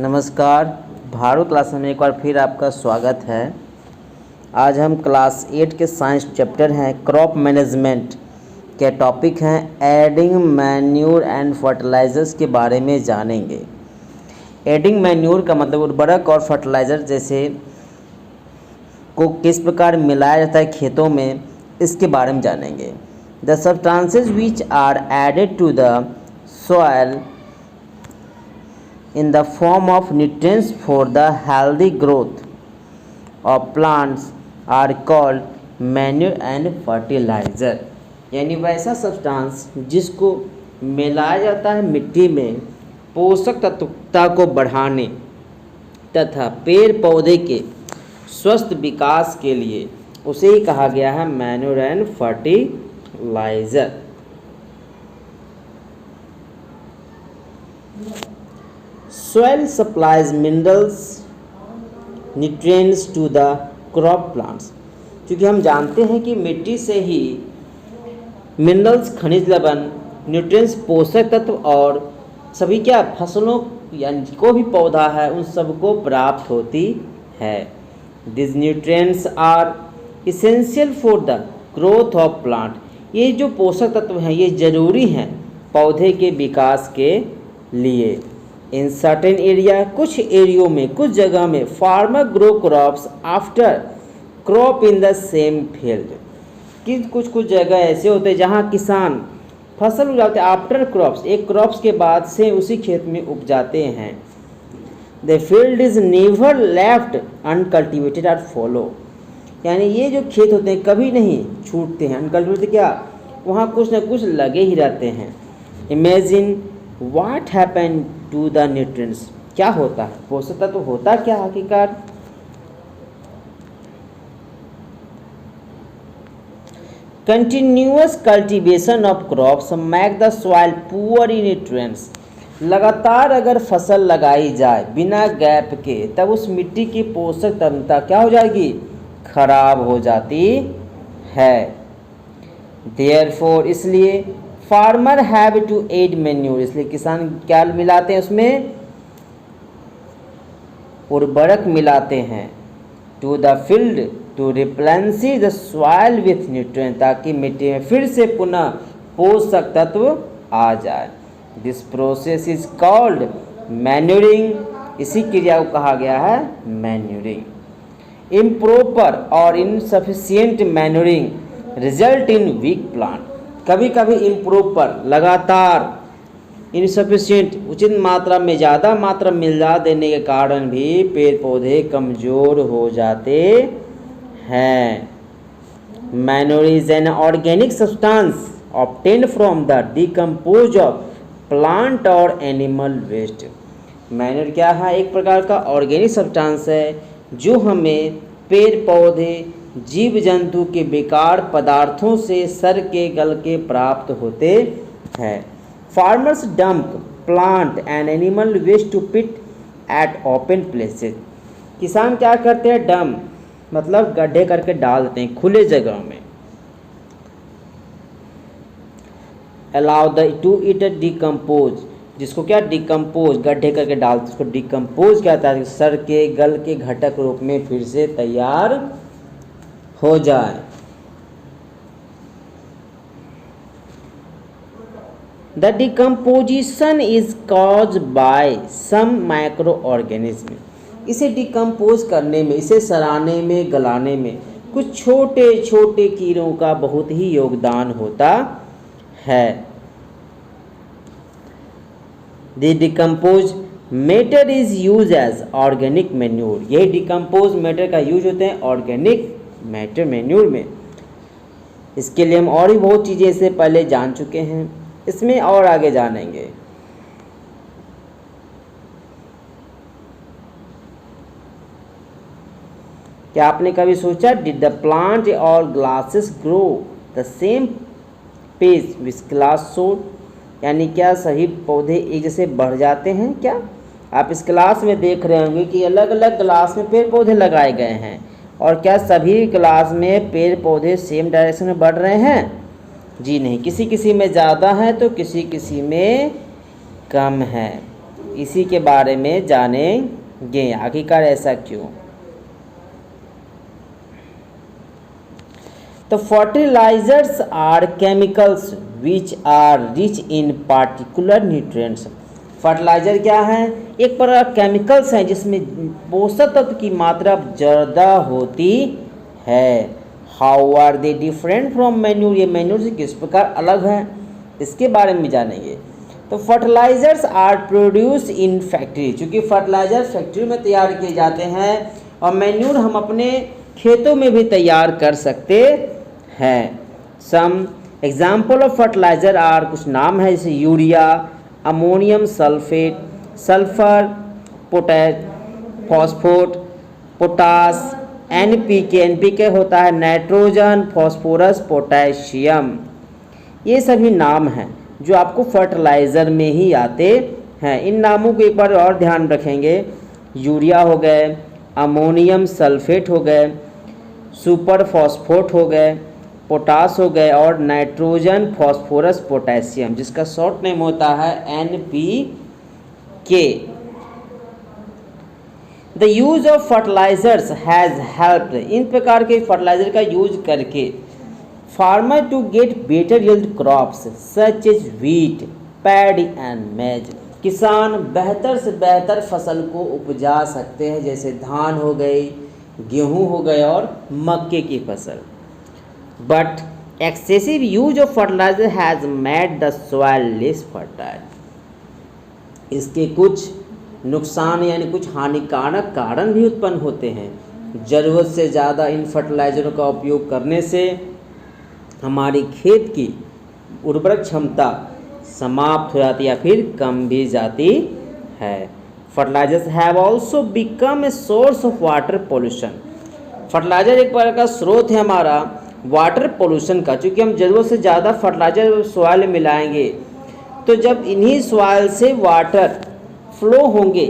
नमस्कार। भारू क्लास में एक बार फिर आपका स्वागत है। आज हम क्लास 8 के साइंस चैप्टर हैं क्रॉप मैनेजमेंट के टॉपिक हैं एडिंग मैन्योर एंड फर्टिलाइजर्स के बारे में जानेंगे। एडिंग मैन्योर का मतलब उर्वरक और फर्टिलाइज़र जैसे को किस प्रकार मिलाया जाता है खेतों में, इसके बारे में जानेंगे। The substances which are added to the soil in the form of nutrients for the healthy growth of plants are called manure and fertilizer। यानी वैसा सब्सटेंस जिसको मिलाया जाता है मिट्टी में पोषक तत्वता को बढ़ाने तथा पेड़ पौधे के स्वस्थ विकास के लिए, उसे ही कहा गया है manure and fertiliser. Soil supplies minerals, nutrients to the crop plants। क्योंकि हम जानते हैं कि मिट्टी से ही मिनरल्स, खनिज लवण, न्यूट्रिएंट्स, पोषक तत्व और सभी क्या फसलों यानी को भी पौधा है उन सबको प्राप्त होती है। This nutrients are essential for the growth of plant. ये जो पोषक तत्व हैं ये ज़रूरी हैं पौधे के विकास के लिए। इन सर्टेन एरिया, कुछ एरियो में, कुछ जगह में farmer grow crops after crop in the same field. कि कुछ जगह ऐसे होते हैं जहाँ किसान फसल उगाते हैं आफ्टर क्रॉप्स, एक क्रॉप्स के बाद से उसी खेत में उपजाते हैं। The field is never left uncultivated और फॉलो। यानी ये जो खेत होते हैं कभी नहीं छूटते हैं। अनकल्टिवेटेड क्या, वहाँ कुछ न कुछ लगे ही रहते हैं। Imagine what happen to the nutrients. क्या होता है पोषक तत्व, तो होता क्या हकीकत। Continuous cultivation of crops make the soil poor in nutrients. लगातार अगर फसल लगाई जाए बिना गैप के, तब उस मिट्टी की पोषक तत्वता क्या हो जाएगी, खराब हो जाती है। देयरफॉर, इसलिए farmer have to add manure, इसलिए किसान क्या मिलाते हैं उसमें, उर्वरक मिलाते हैं। To the field to replenish the soil with nutrient, ताकि मिट्टी में फिर से पुनः पोषक तत्व आ जाए। This process is called manuring. इसी क्रिया को कहा गया है मैन्योरिंग। इम्प्रॉपर और insufficient manuring result in weak plant. कभी कभी इम्प्रॉपर, लगातार, इनसफिशिएंट, उचित मात्रा में ज़्यादा मात्रा मिला देने के कारण भी पेड़ पौधे कमज़ोर हो जाते हैं। Manure is an organic substance obtained from the decompose of plant और एनिमल वेस्ट। मैन्योर क्या है, एक प्रकार का ऑर्गेनिक सब्सटेंस है जो हमें पेड़ पौधे, जीव जंतु के बेकार पदार्थों से सड़ के गल के प्राप्त होते हैं। Farmers dump plant and animal waste to pit at open places. किसान क्या करते हैं, डंप मतलब गड्ढे करके डाल देते हैं खुले जगह में। Allow the two it decompose, जिसको क्या डिकम्पोज, गड्ढे करके डालते उसको डिकम्पोज क्या होता है, सड़ के गल के घटक रूप में फिर से तैयार हो जाए। The decomposition is cause by some micro organism. इसे डिकम्पोज करने में, इसे सड़ाने में, गलाने में कुछ छोटे छोटे कीड़ों का बहुत ही योगदान होता है। The decompose matter is use as organic manure. यही डिकम्पोज मैटर का यूज होते हैं ऑर्गेनिक मैटर मैन्योर में। इसके लिए हम और भी बहुत चीज़ें इससे पहले जान चुके हैं, इसमें और आगे जानेंगे। क्या आपने कभी सोचा, डिड द प्लांट और glasses grow the same page with glass showed. यानी क्या सभी पौधे एक जैसे बढ़ जाते हैं क्या। आप इस क्लास में देख रहे होंगे कि अलग अलग ग्लास में पेड़ पौधे लगाए गए हैं, और क्या सभी क्लास में पेड़ पौधे सेम डायरेक्शन में बढ़ रहे हैं, जी नहीं। किसी किसी में ज़्यादा है तो किसी किसी में कम है। इसी के बारे में जानेंगे आखिरकार ऐसा क्यों। तो fertilizers are chemicals which are rich in particular nutrients. Fertilizer क्या है? एक प्रकार केमिकल्स हैं जिसमें पोषक तत्व की मात्रा ज़्यादा होती है। How are they different from manure, ये मैन्यूर से किस प्रकार अलग है, इसके बारे में जानेंगे। तो fertilizers are produce in factory, चूँकि फर्टिलाइजर फैक्ट्री में तैयार किए जाते हैं और मैन्यूर हम अपने खेतों में भी तैयार कर सकते हैं। Some example of fertilizer are, कुछ नाम है जैसे urea, ammonium sulphate, sulphur, potash, phosphate, potash, NPK, NPK होता है नाइट्रोजन, फॉस्फोरस, पोटेशियम। ये सभी नाम हैं जो आपको फर्टिलाइज़र में ही आते हैं। इन नामों को एक बार और ध्यान रखेंगे। यूरिया हो गए, अमोनियम सल्फेट हो गए, सुपर फॉस्फोट हो गए, पोटास हो गए और नाइट्रोजन, फॉस्फोरस, पोटेशियम, जिसका शॉर्ट नेम होता है NPK. The use of fertilizers has helped, इन प्रकार के फर्टिलाइजर का यूज करके farmer to get better yield crops such as wheat, paddy and maize. किसान बेहतर से बेहतर फसल को उपजा सकते हैं, जैसे धान हो गई, गेहूँ हो गए और मक्के की फसल। But excessive use of fertilizer has made the soil less fertile, इसके कुछ नुकसान यानी कुछ हानिकारक कारण भी उत्पन्न होते हैं। ज़रूरत से ज़्यादा इन फर्टिलाइज़रों का उपयोग करने से हमारी खेत की उर्वरक क्षमता समाप्त हो जाती है या फिर कम भी जाती है। Fertilizers have also become a source of water pollution, fertilizer एक प्रकार का स्रोत है हमारा वाटर पोल्यूशन का, चूँकि हम ज़रूरत से ज़्यादा फर्टिलाइजर सॉइल में मिलाएंगे तो जब इन्हीं सॉइल से वाटर फ्लो होंगे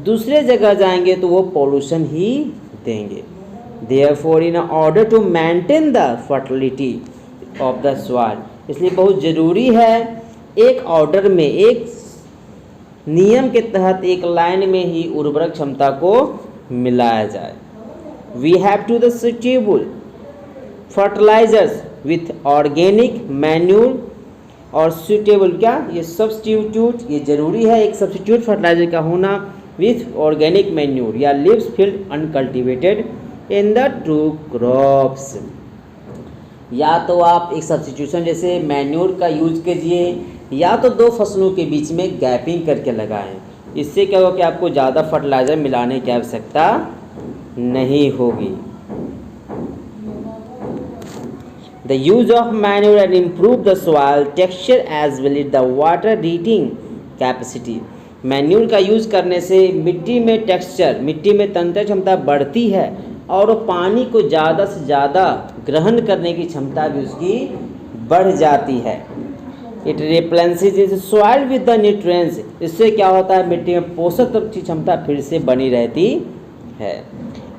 दूसरे जगह जाएंगे तो वो पोल्यूशन ही देंगे। Therefore in order to maintain the fertility of the soil, इसलिए बहुत ज़रूरी है एक ऑर्डर में, एक नियम के तहत, एक लाइन में ही उर्वरक क्षमता को मिलाया जाए। We have to the suitable fertilizers with organic manure, और सुटेबल क्या, ये सब्स्टिट्यूट, ये ज़रूरी है एक सब्स्टिट्यूट फर्टिलाइजर का होना विथ ऑर्गेनिक मैन्यूर या leaves field uncultivated in the true crops. या तो आप एक सब्स्टिट्यूशन जैसे मैन्यूर का यूज कीजिए या तो दो फसलों के बीच में गैपिंग करके लगाएं। इससे क्या होगा कि आपको ज़्यादा फर्टिलाइज़र मिलाने की आवश्यकता नहीं होगी। The use of manure and improve the soil texture as well as the water retain capacity। Manure का यूज़ करने से मिट्टी में टेक्सचर, मिट्टी में तंत्र क्षमता बढ़ती है और वो पानी को ज़्यादा से ज़्यादा ग्रहण करने की क्षमता भी उसकी बढ़ जाती है। It replenishes soil with the nutrients, इससे क्या होता है मिट्टी में पोषक तत्व की क्षमता फिर से बनी रहती है।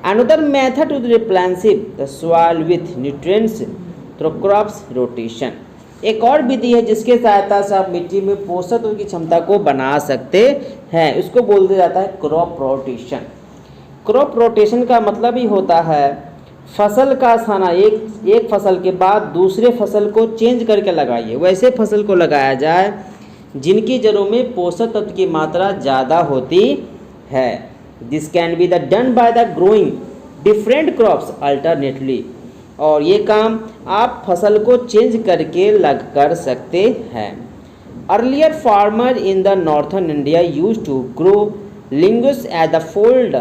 Another method to replenish the soil with nutrients through crops rotation, एक और विधि है जिसके सहायता से आप मिट्टी में पोषक तत्व की क्षमता को बना सकते हैं, उसको बोल दिया जाता है क्रॉप रोटेशन। क्रॉप रोटेशन का मतलब ही होता है फसल का स्थान एक फसल के बाद दूसरे फसल को चेंज करके लगाइए, वैसे फसल को लगाया जाए जिनकी जड़ों में पोषक तत्व की मात्रा ज़्यादा होती है। This can be the done by the growing different crops alternately, और ये काम आप फसल को चेंज करके कर सकते हैं। Earlier farmer in the northern India use to grow legumes at the fold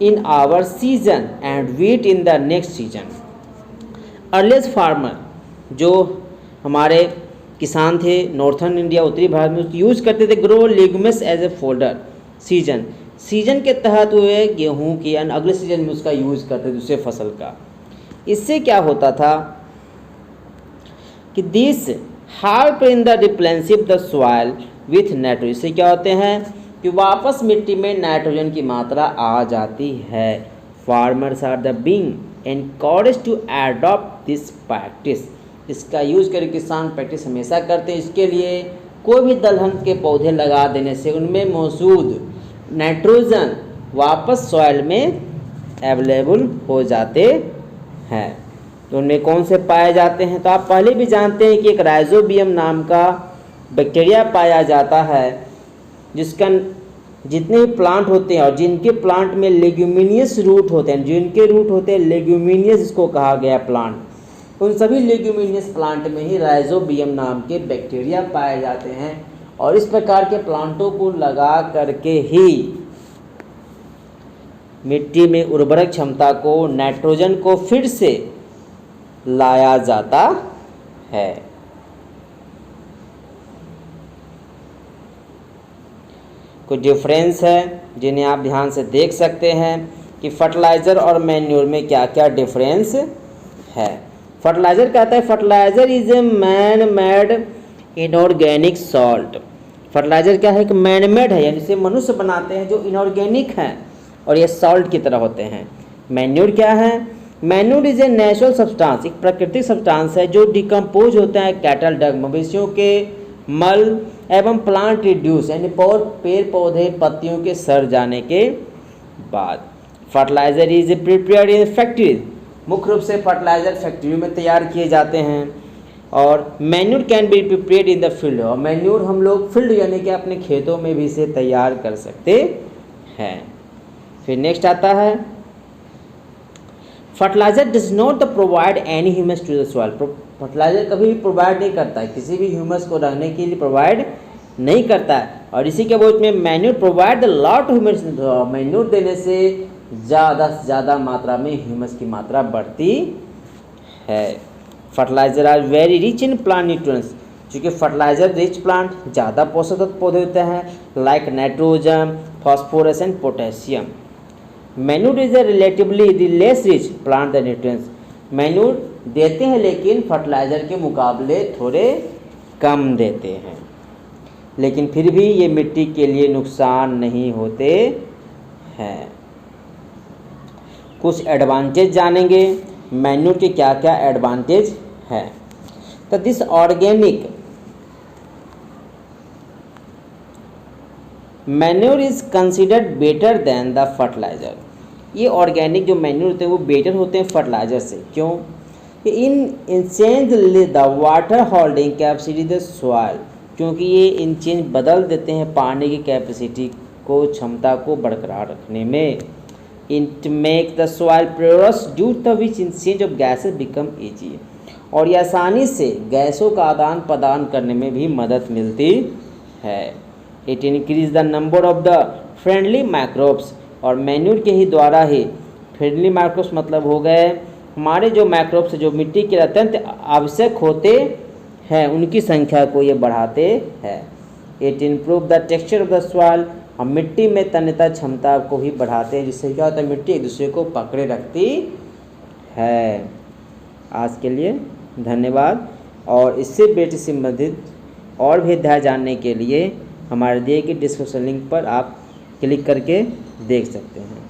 in our season and wheat in the next season. Earlier farmer जो हमारे किसान थे नॉर्थन इंडिया उत्तरी भारत में, यूज़ करते थे grow legumes as a fodder season के तहत हुए गेहूँ की अगले सीजन में उसका यूज़ करते थे दूसरे फसल का। इससे क्या होता था कि this help in the replenishing the soil with nitrogen, इससे क्या होते हैं कि वापस मिट्टी में नाइट्रोजन की मात्रा आ जाती है। Farmers are the being encouraged to adopt this practice, इसका यूज़ करके किसान प्रैक्टिस हमेशा करते हैं। इसके लिए कोई भी दलहन के पौधे लगा देने से उनमें मौजूद नाइट्रोजन वापस सॉइल में अवेलेबल हो जाते हैं। तो उनमें कौन से पाए जाते हैं? तो आप पहले भी जानते हैं कि एक राइजोबियम नाम का बैक्टीरिया पाया जाता है, जिसका जितने भी प्लांट होते हैं और जिनके प्लांट में लेग्यूमिनियस रूट होते हैं, जिनके रूट होते हैं लेग्यूमिनियस, जिसको कहा गया प्लांट, उन सभी लेग्यूमिनियस प्लांट में ही राइजोबियम नाम के बैक्टीरिया पाए जाते हैं। और इस प्रकार के प्लांटों को लगा करके ही मिट्टी में उर्वरक क्षमता को, नाइट्रोजन को फिर से लाया जाता है। कुछ डिफरेंस है जिन्हें आप ध्यान से देख सकते हैं कि फर्टिलाइज़र और मैन्योर में क्या क्या डिफरेंस है। फर्टिलाइज़र कहता है fertiliser is a man made inorganic salt. Fertiliser क्या है? कि मैन मेड है, यानी इसे मनुष्य बनाते हैं, जो इनऑर्गेनिक हैं और ये सॉल्ट की तरह होते हैं। मैन्योर क्या है? Manure is a natural substance, एक प्राकृतिक सब्सटेंस है जो डिकम्पोज होता है कैटल डंग, मवेशियों के मल एवं प्लांट रिड्यूस, यानी पेड़ पौधे पत्तियों के सड़ जाने के बाद। Fertiliser is prepared in factories, मुख्य रूप से फर्टिलाइज़र फैक्ट्रियों में तैयार किए जाते हैं। और manure can be prepared in the field, और मैन्योर हम लोग फील्ड यानी कि अपने खेतों में भी इसे तैयार कर सकते हैं। फिर नेक्स्ट आता है fertilizer does not provide any humus to the soil. Fertilizer कभी भी प्रोवाइड नहीं करता है, किसी भी ह्यूमस को रहने के लिए प्रोवाइड नहीं करता है। और इसी के बोझ में manure provide the lot humus, manure देने से ज़्यादा मात्रा में ह्यूमस की मात्रा बढ़ती है। Fertilizer are very rich in plant nutrients, चूँकि फर्टिलाइज़र रिच प्लांट ज़्यादा पोषक तत्व पौधे होते हैं, like nitrogen, phosphorus and potassium. Manure is a relatively less rich plant the nutrients. Manure देते हैं लेकिन फर्टिलाइज़र के मुकाबले थोड़े कम देते हैं, लेकिन फिर भी ये मिट्टी के लिए नुकसान नहीं होते हैं। कुछ एडवांटेज जानेंगे मैन्योर के क्या क्या एडवांटेज है। तो this organic manure is considered better than the fertilizer. ये ऑर्गेनिक जो मैन्योर होते हैं वो बेटर होते हैं फर्टिलाइज़र से। क्यों? Exchange the water holding capacity the soil, क्योंकि ये इंचेंज बदल देते हैं पानी की कैपेसिटी को, क्षमता को बरकरार रखने में। It make the soil porous due to which exchange of gases become easy, और ये आसानी से गैसों का आदान प्रदान करने में भी मदद मिलती है। It increase the number of the friendly microbes, और मैन्योर के ही द्वारा ही फ्रेंडली माइक्रोब्स मतलब हो गए हमारे जो माइक्रोब्स जो मिट्टी के अत्यंत आवश्यक होते हैं, उनकी संख्या को ये बढ़ाते हैं। It improve the texture of the soil, हम मिट्टी में तन्यता क्षमता को भी बढ़ाते हैं, जिससे क्या होता है मिट्टी एक दूसरे को पकड़े रखती है। आज के लिए धन्यवाद, और इससे रिलेटेड संबंधित और भी अध्याय जानने के लिए हमारे दिए गए डिस्क्रिप्शन लिंक पर आप क्लिक करके देख सकते हैं।